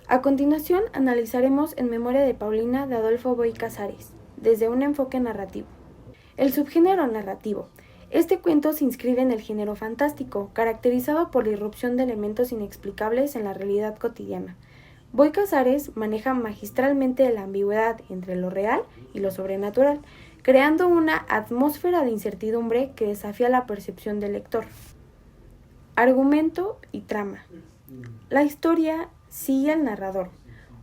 A continuación, analizaremos En memoria de Paulina de Adolfo Bioy Casares, desde un enfoque narrativo. El subgénero narrativo. Este cuento se inscribe en el género fantástico, caracterizado por la irrupción de elementos inexplicables en la realidad cotidiana. Bioy Casares maneja magistralmente la ambigüedad entre lo real y lo sobrenatural, creando una atmósfera de incertidumbre que desafía la percepción del lector. Argumento y trama. La historia sigue al narrador,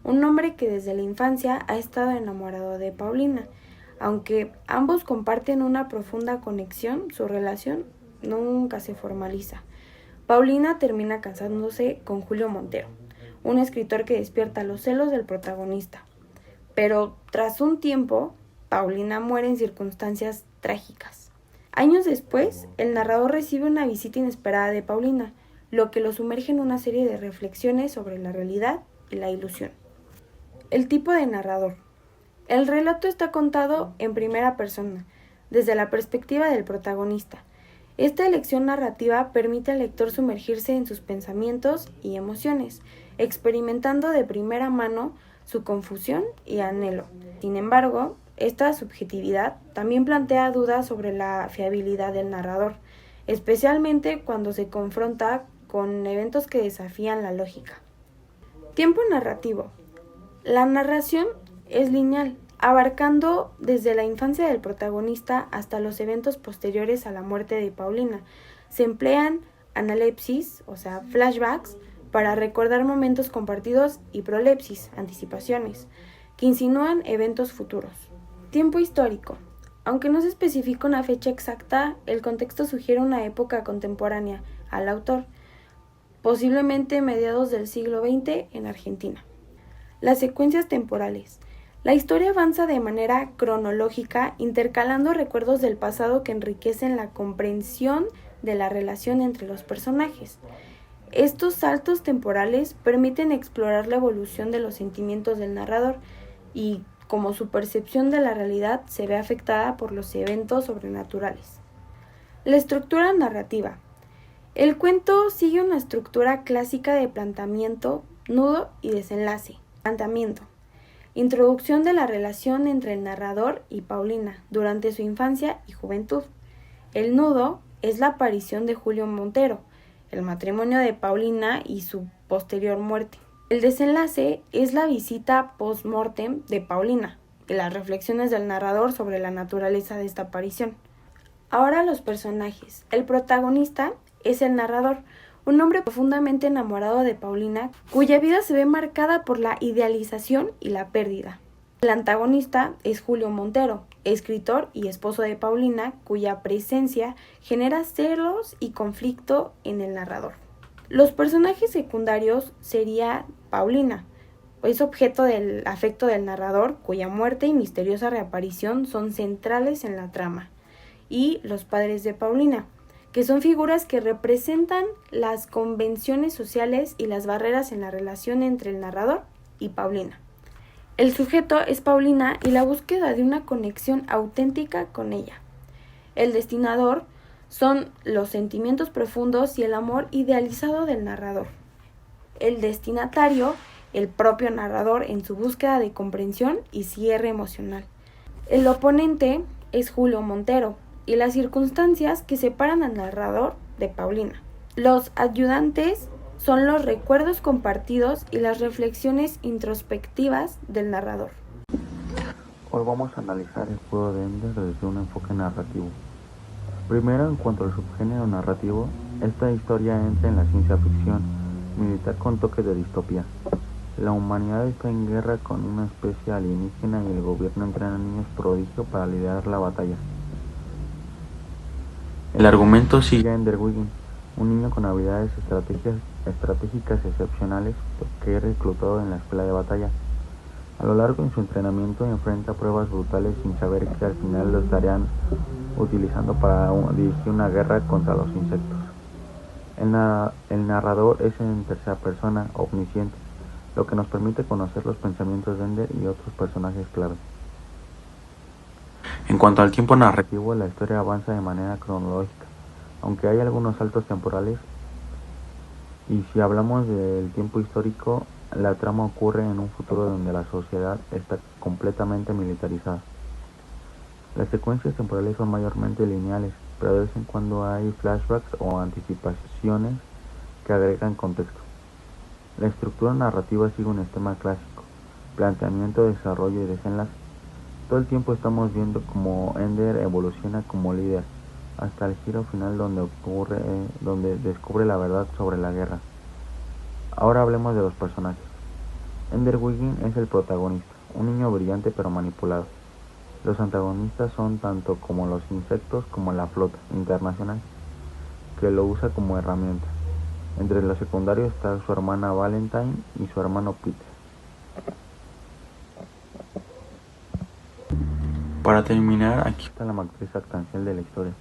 un hombre que desde la infancia ha estado enamorado de Paulina. Aunque ambos comparten una profunda conexión, su relación nunca se formaliza. Paulina termina casándose con Julio Montero, un escritor que despierta los celos del protagonista. Pero tras un tiempo, Paulina muere en circunstancias trágicas. Años después, el narrador recibe una visita inesperada de Paulina, lo que lo sumerge en una serie de reflexiones sobre la realidad y la ilusión. El tipo de narrador. El relato está contado en primera persona, desde la perspectiva del protagonista. Esta elección narrativa permite al lector sumergirse en sus pensamientos y emociones, experimentando de primera mano su confusión y anhelo. Sin embargo, esta subjetividad también plantea dudas sobre la fiabilidad del narrador, especialmente cuando se confronta con eventos que desafían la lógica. Tiempo narrativo. La narración es lineal, abarcando desde la infancia del protagonista hasta los eventos posteriores a la muerte de Paulina. Se emplean analepsis, o sea, flashbacks, para recordar momentos compartidos, y prolepsis, anticipaciones, que insinúan eventos futuros. Tiempo histórico. Aunque no se especifica una fecha exacta, el contexto sugiere una época contemporánea al autor, posiblemente mediados del siglo XX en Argentina. Las secuencias temporales. La historia avanza de manera cronológica, intercalando recuerdos del pasado que enriquecen la comprensión de la relación entre los personajes. Estos saltos temporales permiten explorar la evolución de los sentimientos del narrador y cómo su percepción de la realidad se ve afectada por los eventos sobrenaturales. La estructura narrativa. El cuento sigue una estructura clásica de planteamiento, nudo y desenlace. Planteamiento. Introducción de la relación entre el narrador y Paulina durante su infancia y juventud. El nudo es la aparición de Julio Montero, el matrimonio de Paulina y su posterior muerte. El desenlace es la visita post-mortem de Paulina y las reflexiones del narrador sobre la naturaleza de esta aparición. Ahora los personajes. El protagonista es el narrador, un hombre profundamente enamorado de Paulina, cuya vida se ve marcada por la idealización y la pérdida. El antagonista es Julio Montero, escritor y esposo de Paulina, cuya presencia genera celos y conflicto en el narrador. Los personajes secundarios sería Paulina, es objeto del afecto del narrador, cuya muerte y misteriosa reaparición son centrales en la trama, y los padres de Paulina, que son figuras que representan las convenciones sociales y las barreras en la relación entre el narrador y Paulina. El sujeto es Paulina y la búsqueda de una conexión auténtica con ella. El destinador son los sentimientos profundos y el amor idealizado del narrador. El destinatario, el propio narrador en su búsqueda de comprensión y cierre emocional. El oponente es Julio Montero y las circunstancias que separan al narrador de Paulina. Los ayudantes son los recuerdos compartidos y las reflexiones introspectivas del narrador. Hoy vamos a analizar el juego de Ender desde un enfoque narrativo. Primero, en cuanto al subgénero narrativo, esta historia entra en la ciencia ficción, militar con toques de distopía. La humanidad está en guerra con una especie alienígena y el gobierno entrena niños prodigio para liderar la batalla. El argumento sigue a Ender Wiggin, un niño con habilidades estratégicas excepcionales que es reclutado en la escuela de batalla. A lo largo de su entrenamiento enfrenta pruebas brutales sin saber que al final lo estarían utilizando para dirigir una guerra contra los insectos. El narrador es en tercera persona, omnisciente, lo que nos permite conocer los pensamientos de Ender y otros personajes clave. En cuanto al tiempo narrativo, la historia avanza de manera cronológica, aunque hay algunos saltos temporales, y si hablamos del tiempo histórico, La trama ocurre en un futuro donde la sociedad está completamente militarizada. Las secuencias temporales son mayormente lineales, pero de vez en cuando hay flashbacks o anticipaciones que agregan contexto. La estructura narrativa sigue un esquema clásico: planteamiento, desarrollo y desenlace. Todo el tiempo estamos viendo cómo Ender evoluciona como líder, hasta el giro final donde descubre la verdad sobre la guerra. Ahora hablemos de los personajes. Ender Wiggin es el protagonista, un niño brillante pero manipulado. Los antagonistas son tanto como los insectos como la flota internacional, que lo usa como herramienta. Entre los secundarios está su hermana Valentine y su hermano Peter. Para terminar, aquí está la matriz actancial de la historia.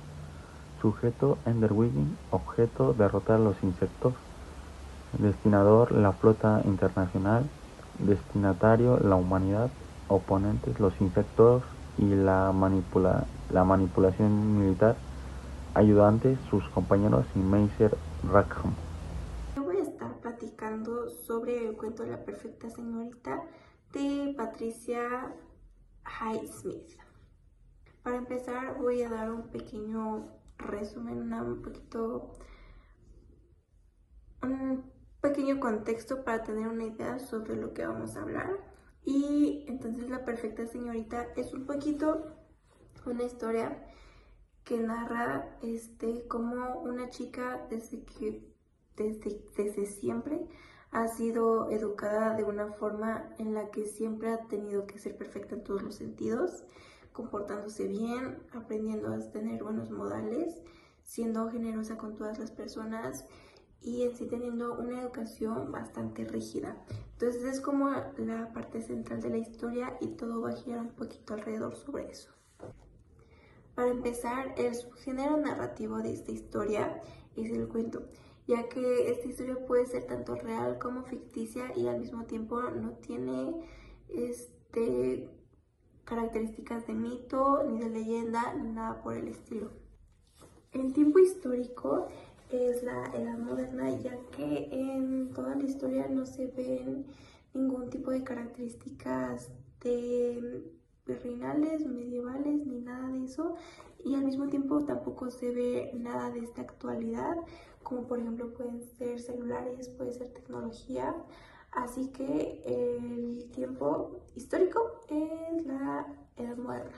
Sujeto: Ender Wiggin. Objeto: derrotar a los insectos. Destinador: la flota internacional. Destinatario: la humanidad. Oponentes: los insectos y la manipulación militar. Ayudantes: sus compañeros y Maester Rackham. Yo voy a estar platicando sobre el cuento La perfecta señorita de Patricia Highsmith. Para empezar voy a dar un pequeño resumen, un pequeño contexto para tener una idea sobre lo que vamos a hablar. Y entonces La perfecta señorita es un poquito una historia que narra cómo una chica desde siempre ha sido educada de una forma en la que siempre ha tenido que ser perfecta en todos los sentidos, comportándose bien, aprendiendo a tener buenos modales, siendo generosa con todas las personas y en sí teniendo una educación bastante rígida. Entonces es como la parte central de la historia y todo va a girar un poquito alrededor sobre eso. Para empezar, el subgénero narrativo de esta historia es el cuento, ya que esta historia puede ser tanto real como ficticia y al mismo tiempo no tiene características de mito, ni de leyenda, ni nada por el estilo. El tiempo histórico es la edad moderna, ya que en toda la historia no se ven ningún tipo de características de virreinales, medievales, ni nada de eso, y al mismo tiempo tampoco se ve nada de esta actualidad, como por ejemplo pueden ser celulares, puede ser tecnología, así que el tiempo histórico es la edad moderna.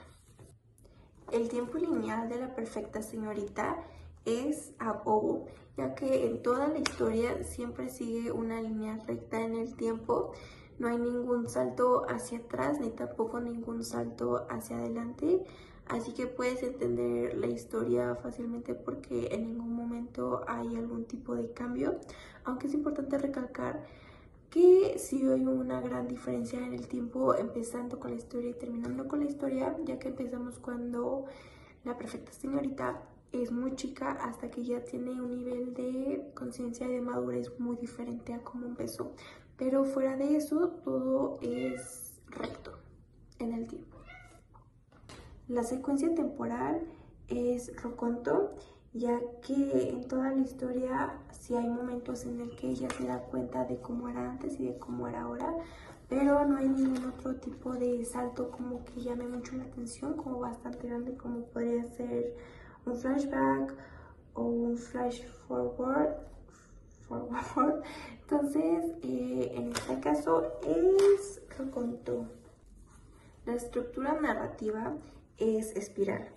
El tiempo lineal de La perfecta señorita es ab-ovo, ya que en toda la historia siempre sigue una línea recta en el tiempo. No hay ningún salto hacia atrás ni tampoco ningún salto hacia adelante, así que puedes entender la historia fácilmente porque en ningún momento hay algún tipo de cambio, aunque es importante recalcar que sí hay una gran diferencia en el tiempo empezando con la historia y terminando con la historia, ya que empezamos cuando la perfecta señorita es muy chica hasta que ya tiene un nivel de conciencia y de madurez muy diferente a cómo empezó. Pero fuera de eso, todo es recto en el tiempo. La secuencia temporal es Roconto, ya que en toda la historia sí hay momentos en el que ella se da cuenta de cómo era antes y de cómo era ahora, pero no hay ningún otro tipo de salto como que llame mucho la atención, como bastante grande, como podría ser un flashback o un flash forward. Entonces, en este caso es Roconto. La estructura narrativa es espiral,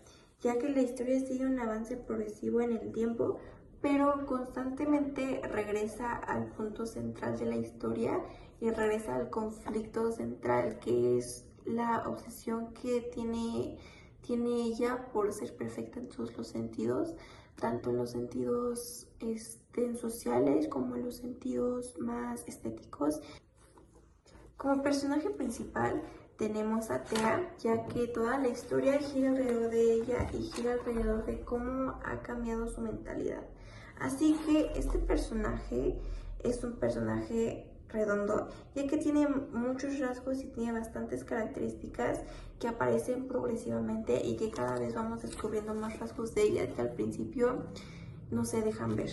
ya que la historia sigue un avance progresivo en el tiempo, pero constantemente regresa al punto central de la historia y regresa al conflicto central, que es la obsesión que tiene ella por ser perfecta en todos los sentidos, tanto en los sentidos sociales como en los sentidos más estéticos. Como personaje principal tenemos a Thea, ya que toda la historia gira alrededor de ella y gira alrededor de cómo ha cambiado su mentalidad. Así que este personaje es un personaje redondo, ya que tiene muchos rasgos y tiene bastantes características que aparecen progresivamente y que cada vez vamos descubriendo más rasgos de ella que al principio no se dejan ver.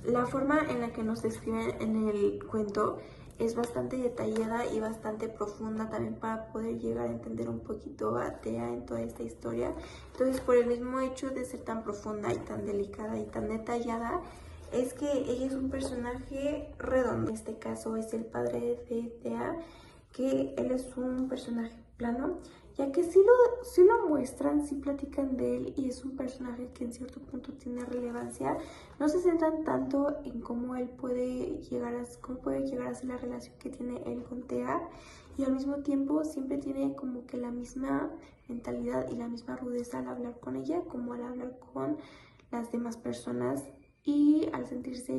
La forma en la que nos describen en el cuento es bastante detallada y bastante profunda también para poder llegar a entender un poquito a Thea en toda esta historia. Entonces, por el mismo hecho de ser tan profunda y tan delicada y tan detallada, es que ella es un personaje redondo. En este caso es el padre de Thea, que él es un personaje plano, ya que sí lo muestran, sí platican de él y es un personaje que en cierto punto tiene relevancia. No se centran tanto en cómo él puede llegar a ser la relación que tiene él con Thea, y al mismo tiempo siempre tiene como que la misma mentalidad y la misma rudeza al hablar con ella como al hablar con las demás personas, y al sentirse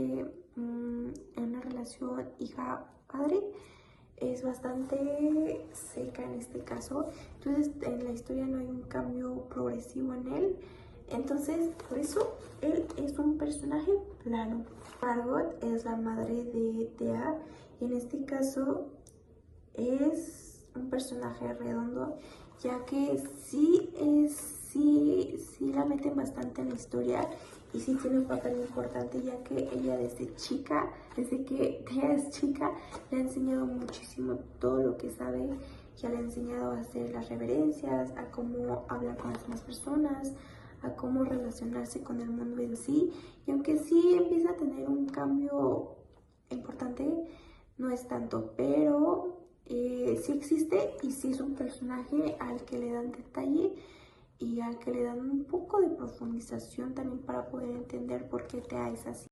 en una relación hija-padre es bastante seca en este caso. Entonces en la historia no hay un cambio progresivo en él, entonces por eso él es un personaje plano. Margot es la madre de Thea y en este caso es un personaje redondo, ya que sí la meten bastante en la historia y sí tiene un papel importante, ya que ella desde que Thea es chica, le ha enseñado muchísimo todo lo que sabe. Ya le ha enseñado a hacer las reverencias, a cómo hablar con las demás personas, a cómo relacionarse con el mundo en sí. Y aunque sí empieza a tener un cambio importante, no es tanto, pero sí existe y sí es un personaje al que le dan detalle y al que le dan un poco de profundización también para poder entender por qué Thea es así.